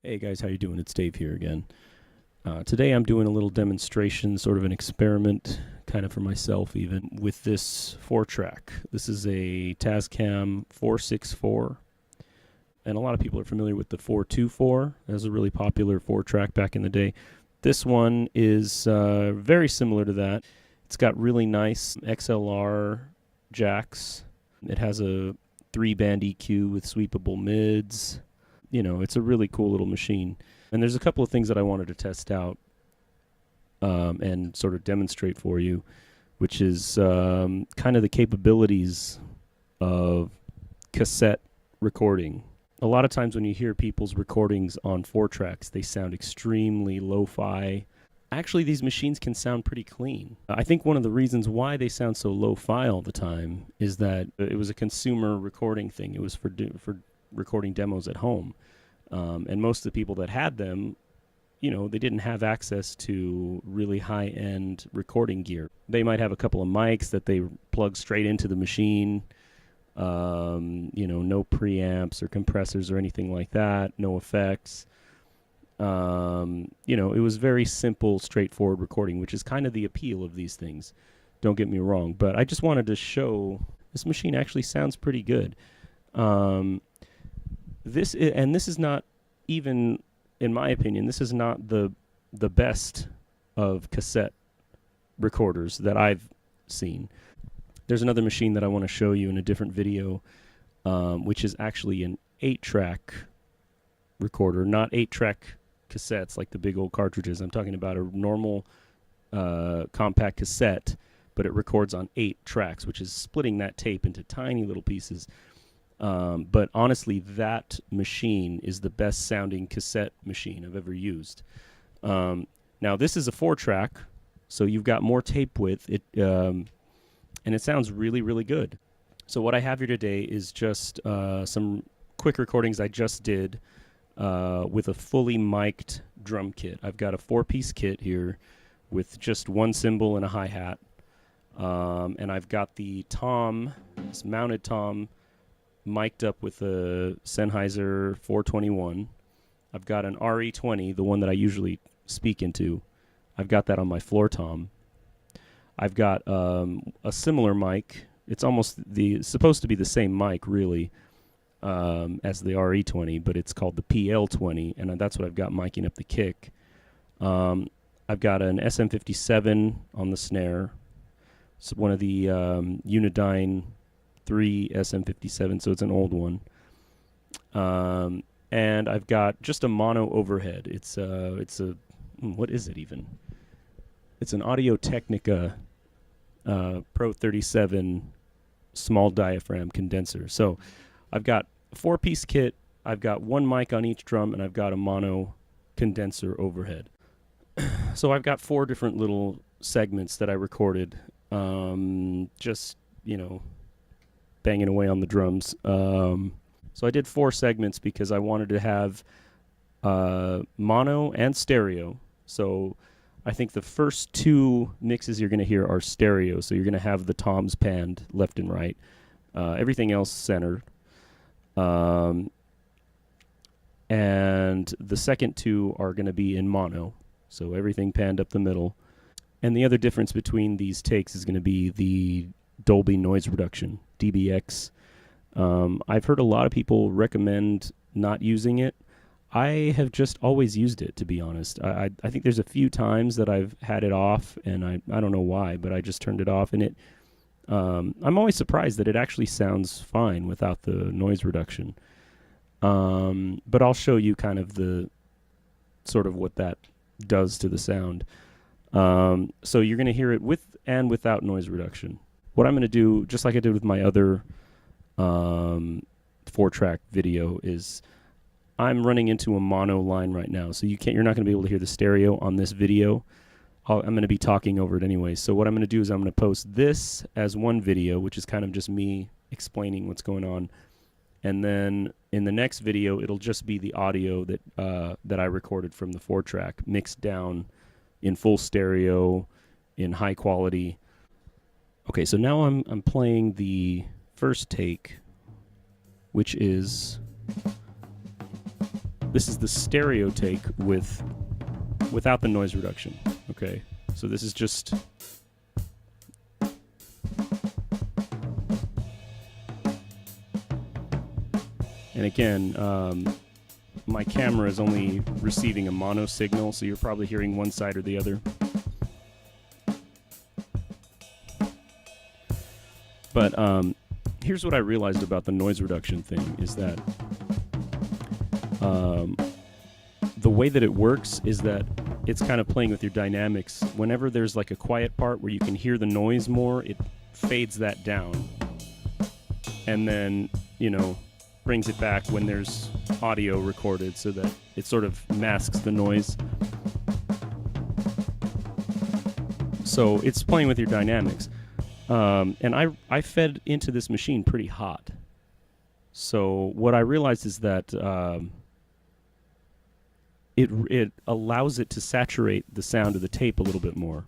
Hey guys, how you doing? It's Dave here again. Today I'm doing a little demonstration, sort of an experiment, kind of for myself even, with this 4-track. This is a Tascam 464, and a lot of people are familiar with the 424. That was a really popular 4-track back in the day. This one is very similar to that. It's got really nice XLR jacks. It has a 3-band EQ with sweepable mids. You know, it's a really cool little machine. And there's a couple of things that I wanted to test out and sort of demonstrate for you, which is kind of the capabilities of cassette recording. A lot of times when you hear people's recordings on 4-tracks, they sound extremely lo-fi. Actually, these machines can sound pretty clean. I think one of the reasons why they sound so lo-fi all the time is that it was a consumer recording thing. It was for recording demos at home. And most of the people that had them, you know, they didn't have access to really high-end recording gear. They might have a couple of mics that they plug straight into the machine, you know, no preamps or compressors or anything like that, no effects. You know, it was very simple, straightforward recording, which is kind of the appeal of these things. Don't get me wrong, but I just wanted to show this machine actually sounds pretty good. This is not even, in my opinion, this is not the best of cassette recorders that I've seen. There's another machine that I want to show you in a different video, which is actually an 8-track recorder, not 8-track cassettes like the big old cartridges. I'm talking about a normal compact cassette, but it records on 8 tracks, which is splitting that tape into tiny little pieces. But honestly, that machine is the best sounding cassette machine I've ever used. Now, this is a 4-track, so you've got more tape width, and it sounds really, really good. So what I have here today is just some quick recordings I just did with a fully mic'd drum kit. I've got a 4-piece kit here with just one cymbal and a hi-hat. And I've got the tom, this mounted tom, mic'd up with a Sennheiser 421. I've got an RE20, the one that I usually speak into. I've got that on my floor tom. I've got a similar mic. It's almost supposed to be the same mic, really, as the RE20, but it's called the PL20, and that's what I've got micing up the kick. I've got an SM57 on the snare. It's one of the Unidyne 3 SM57, so it's an old one. And I've got just a mono overhead. It's a what is it even? It's an Audio Technica Pro 37 small diaphragm condenser. So I've got a 4-piece kit, I've got one mic on each drum, and I've got a mono condenser overhead. So I've got 4 different little segments that I recorded, just, you know, banging away on the drums. So I did 4 segments because I wanted to have mono and stereo. So I think the first 2 mixes you're going to hear are stereo. So you're going to have the toms panned left and right. Everything else centered. And the second 2 are going to be in mono. So everything panned up the middle. And the other difference between these takes is going to be the Dolby noise reduction, DBX. I've heard a lot of people recommend not using it. I have just always used it, to be honest. I think there's a few times that I've had it off, and I don't know why, but I just turned it off, and I'm always surprised that it actually sounds fine without the noise reduction. But I'll show you kind of the sort of what that does to the sound. So you're going to hear it with and without noise reduction. What I'm going to do, just like I did with my other 4-track video, is I'm running into a mono line right now. So you're not going to be able to hear the stereo on this video. I'm going to be talking over it anyway. So what I'm going to do is I'm going to post this as one video, which is kind of just me explaining what's going on. And then in the next video, it'll just be the audio that I recorded from the 4-track, mixed down in full stereo, in high quality. Okay, so now I'm playing the first take, which is this is the stereo take without the noise reduction. Okay, so this is just. And again, my camera is only receiving a mono signal, so you're probably hearing one side or the other. But here's what I realized about the noise reduction thing is that the way that it works is that it's kind of playing with your dynamics. Whenever there's like a quiet part where you can hear the noise more, it fades that down. And then, you know, brings it back when there's audio recorded so that it sort of masks the noise. So it's playing with your dynamics. And I fed into this machine pretty hot. So what I realized is that it allows it to saturate the sound of the tape a little bit more.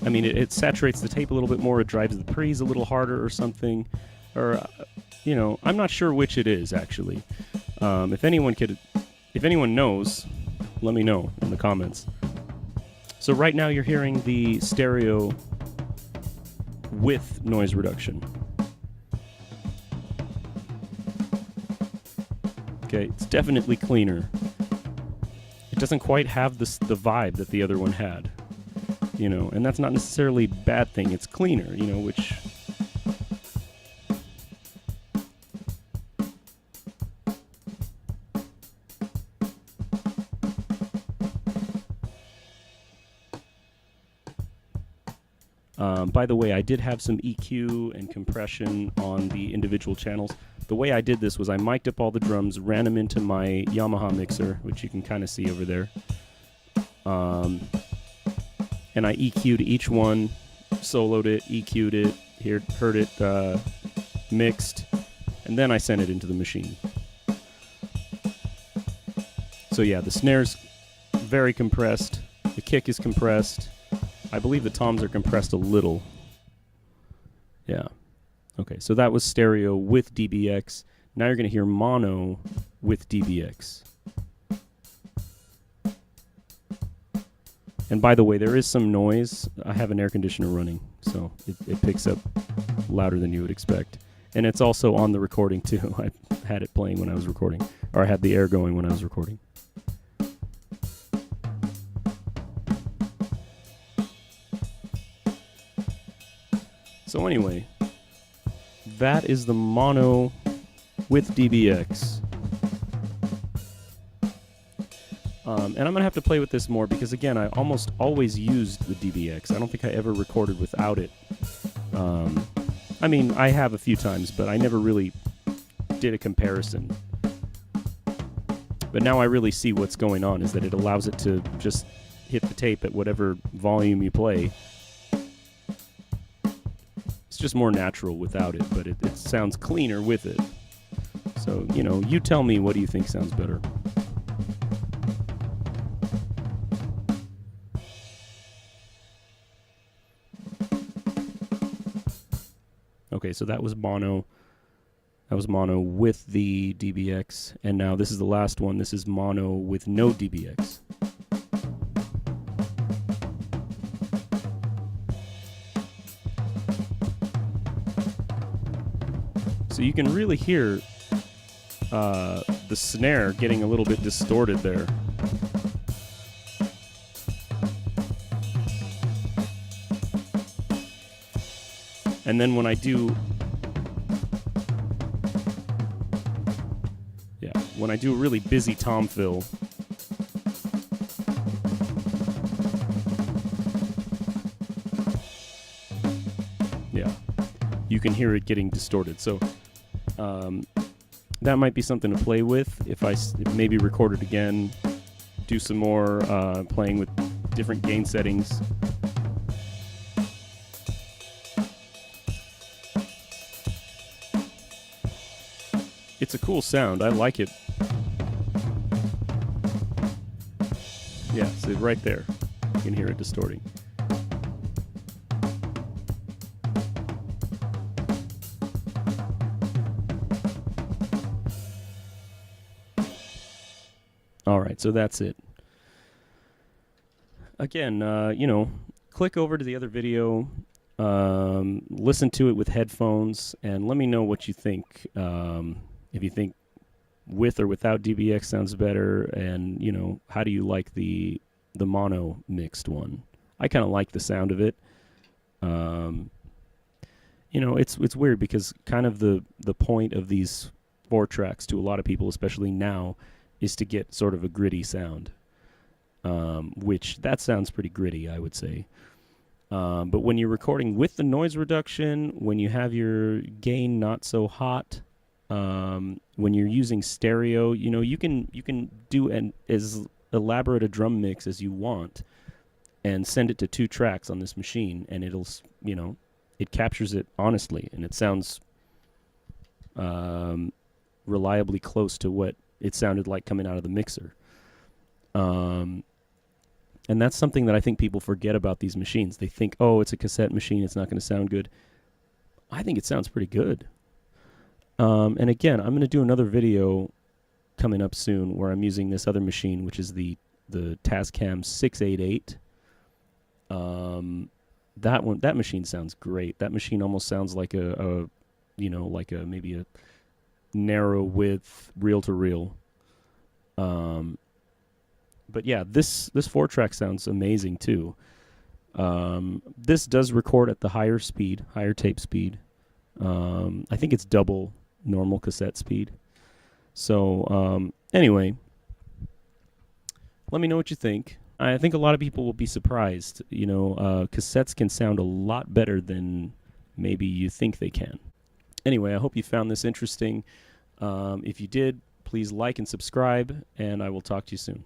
I mean, it saturates the tape a little bit more. It drives the pre's a little harder or something. Or, you know, I'm not sure which it is, actually. If anyone knows, let me know in the comments. So right now you're hearing the stereo with noise reduction. Okay, it's definitely cleaner. It doesn't quite have the vibe that the other one had. You know, and that's not necessarily a bad thing. It's cleaner, you know, which... by the way, I did have some EQ and compression on the individual channels. The way I did this was I mic'd up all the drums, ran them into my Yamaha mixer, which you can kind of see over there. And I EQ'd each one, soloed it, EQ'd it, heard it mixed, and then I sent it into the machine. So yeah, the snare's very compressed, the kick is compressed, I believe the toms are compressed a little. Yeah. Okay, so that was stereo with DBX. Now you're going to hear mono with DBX. And by the way, there is some noise. I have an air conditioner running, so it picks up louder than you would expect. And it's also on the recording, too. I had it playing when I was recording, or I had the air going when I was recording. So anyway, that is the mono with DBX. And I'm going to have to play with this more because, again, I almost always used the DBX. I don't think I ever recorded without it. I mean, I have a few times, but I never really did a comparison. But now I really see what's going on, is that it allows it to just hit the tape at whatever volume you play. It's just more natural without it, but it sounds cleaner with it. So, you know, you tell me, what do you think sounds better? Okay, so that was mono. That was mono with the DBX, and now this is the last one. This is mono with no DBX. So you can really hear the snare getting a little bit distorted there. And then when I do... Yeah, when I do a really busy tom fill... Yeah, you can hear it getting distorted. So that might be something to play with if I maybe record it again, do some more playing with different gain settings. It's a cool sound. I like it. Yeah, so right there, you can hear it distorting. All right, so that's it. Again, click over to the other video, listen to it with headphones, and let me know what you think. If you think with or without DBX sounds better, and how do you like the mono mixed one? I kind of like the sound of it. It's weird because kind of the point of these 4-tracks to a lot of people, especially now, is to get sort of a gritty sound. Which that sounds pretty gritty, I would say. But when you're recording with the noise reduction, when you have your gain not so hot, when you're using stereo, you can do as elaborate a drum mix as you want and send it to 2 tracks on this machine, and it'll, it captures it honestly, and it sounds reliably close to what it sounded like coming out of the mixer. And that's something that I think people forget about these machines. They think, oh, it's a cassette machine, it's not going to sound good. I think it sounds pretty good. And again, I'm going to do another video coming up soon where I'm using this other machine, which is the Tascam 688. That machine sounds great. That machine almost sounds like maybe a narrow width reel-to-reel. But yeah, this 4-track sounds amazing too. This does record at the higher tape speed. I think it's double normal cassette speed. So anyway, let me know what you think. I think a lot of people will be surprised. Cassettes can sound a lot better than maybe you think they can. Anyway, I hope you found this interesting. If you did, please like and subscribe, and I will talk to you soon.